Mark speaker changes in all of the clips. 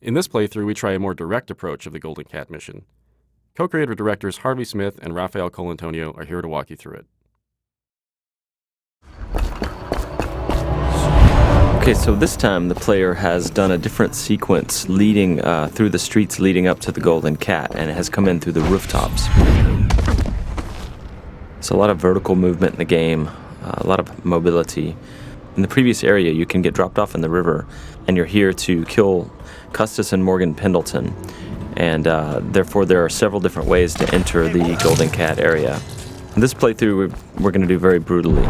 Speaker 1: In this playthrough, we try a more direct approach of the Golden Cat mission. Co-creative directors Harvey Smith and Rafael Colantonio are here to walk you through it.
Speaker 2: Okay, so this time the player has done a different sequence leading through the streets leading up to the Golden Cat, and it has come in through the rooftops. So a lot of vertical movement in the game, a lot of mobility. In the previous area, you can get dropped off in the river, and you're here to kill Custis and Morgan Pendleton. And therefore, there are several different ways to enter the Golden Cat area. In this playthrough, we're going to do very brutally.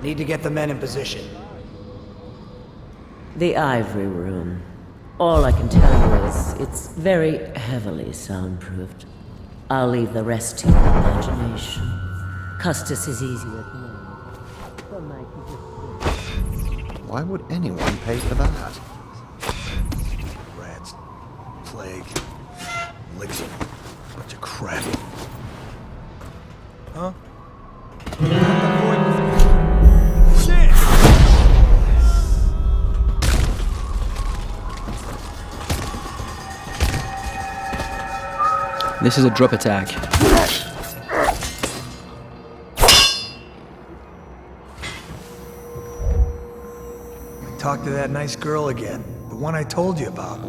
Speaker 3: Need to get the men in position.
Speaker 4: The Ivory Room. All I can tell you is it's very heavily soundproofed. I'll leave the rest to your imagination. Custis is easy with me.
Speaker 5: Why would anyone pay for that?
Speaker 6: Rats, plague, elixir, bunch of crap. Huh?
Speaker 7: This is a drop attack.
Speaker 6: Talk to that nice girl again. The one I told you about.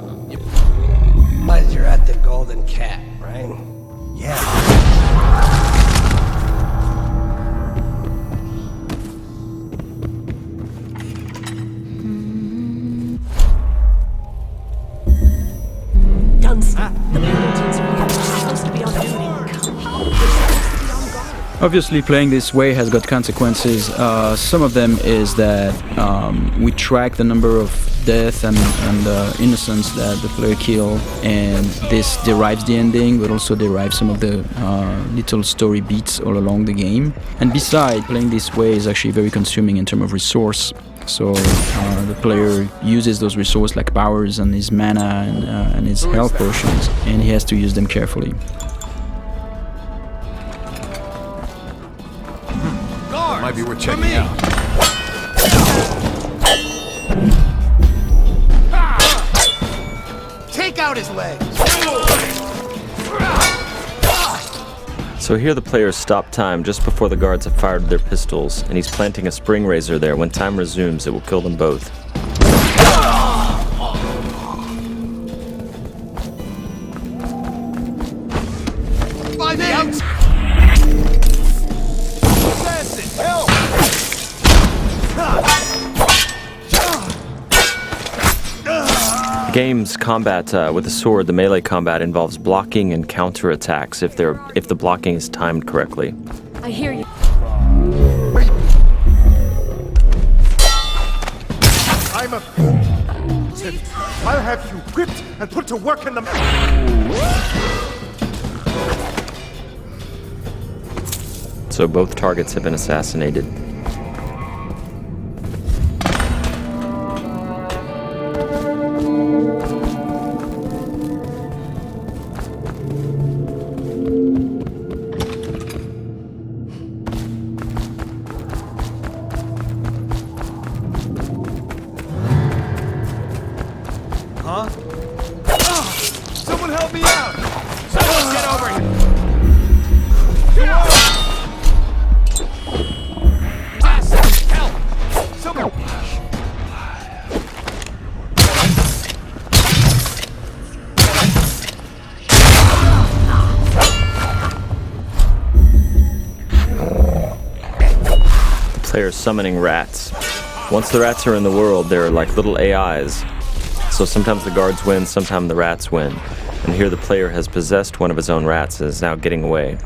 Speaker 3: But you're at the Golden Cat, right?
Speaker 6: Yeah.
Speaker 7: Obviously, playing this way has got consequences. Some of them is that we track the number of death and innocents that the player kill, and this derives the ending, but also derives some of the little story beats all along the game. And besides, playing this way is actually very consuming in terms of resource. So the player uses those resources like powers and his mana and his health potions, and he has to use them carefully.
Speaker 6: Might be worth checking out.
Speaker 3: Take out his legs!
Speaker 2: So here the players stop time just before the guards have fired their pistols, and he's planting a spring razor there. When time resumes, it will kill them both.
Speaker 3: By the out!
Speaker 2: Game's combat with a sword, the melee combat involves blocking and counterattacks if the blocking is timed correctly.
Speaker 8: I hear you.
Speaker 9: I'm a... I'll have you whipped and put to work in the...
Speaker 2: So both targets have been assassinated.
Speaker 6: Huh? Someone help me out! Someone get over here! Help! Someone...
Speaker 2: The player's summoning rats. Once the rats are in the world, they're like little AIs. So sometimes the guards win, sometimes the rats win. And here the player has possessed one of his own rats and is now getting away.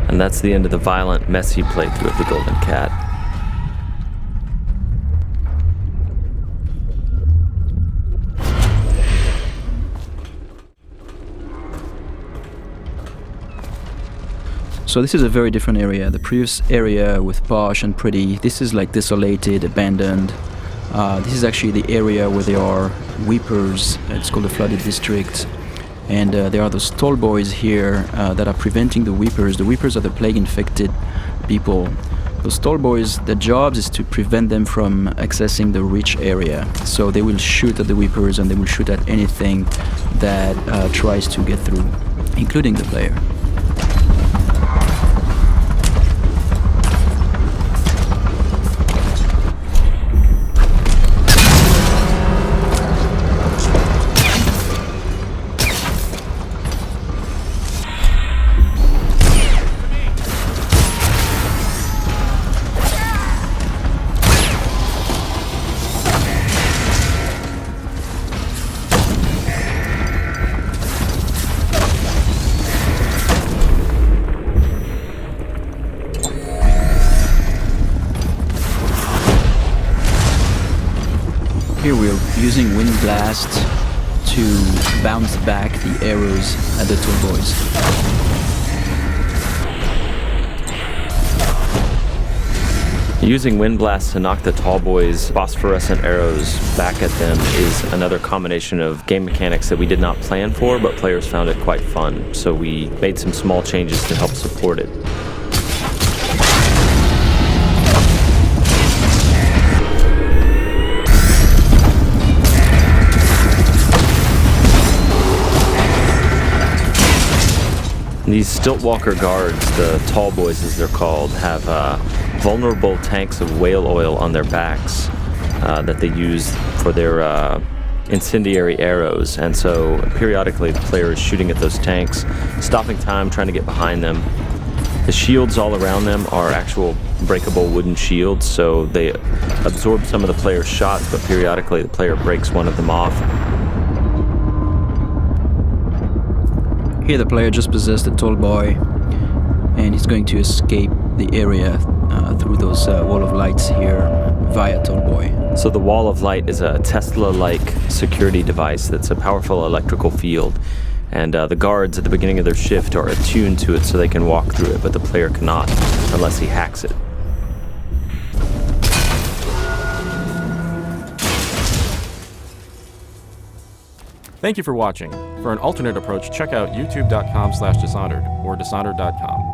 Speaker 2: And that's the end of the violent, messy playthrough of the Golden Cat.
Speaker 7: So this is a very different area. The previous area with posh and pretty, this is like desolated, abandoned. This is actually the area where there are weepers. It's called the flooded district. And there are those tall boys here that are preventing the weepers. The weepers are the plague-infected people. Those tall boys, their jobs is to prevent them from accessing the rich area. So they will shoot at the weepers and they will shoot at anything that tries to get through, including the player. Here we're using Wind Blast to bounce back the arrows at the tall boys.
Speaker 2: Using Wind Blast to knock the tall boys' phosphorescent arrows back at them is another combination of game mechanics that we did not plan for, but players found it quite fun. So we made some small changes to help support it. These Stiltwalker guards, the tall boys as they're called, have vulnerable tanks of whale oil on their backs that they use for their incendiary arrows. And so periodically the player is shooting at those tanks, stopping time, trying to get behind them. The shields all around them are actual breakable wooden shields, so they absorb some of the player's shots, but periodically the player breaks one of them off.
Speaker 7: Here the player just possessed a tall boy and he's going to escape the area through those wall of lights here via tall boy.
Speaker 2: So the wall of light is a Tesla-like security device that's a powerful electrical field, and the guards at the beginning of their shift are attuned to it so they can walk through it, but the player cannot unless he hacks it.
Speaker 1: Thank you for watching. For an alternate approach, check out youtube.com/Dishonored or Dishonored.com.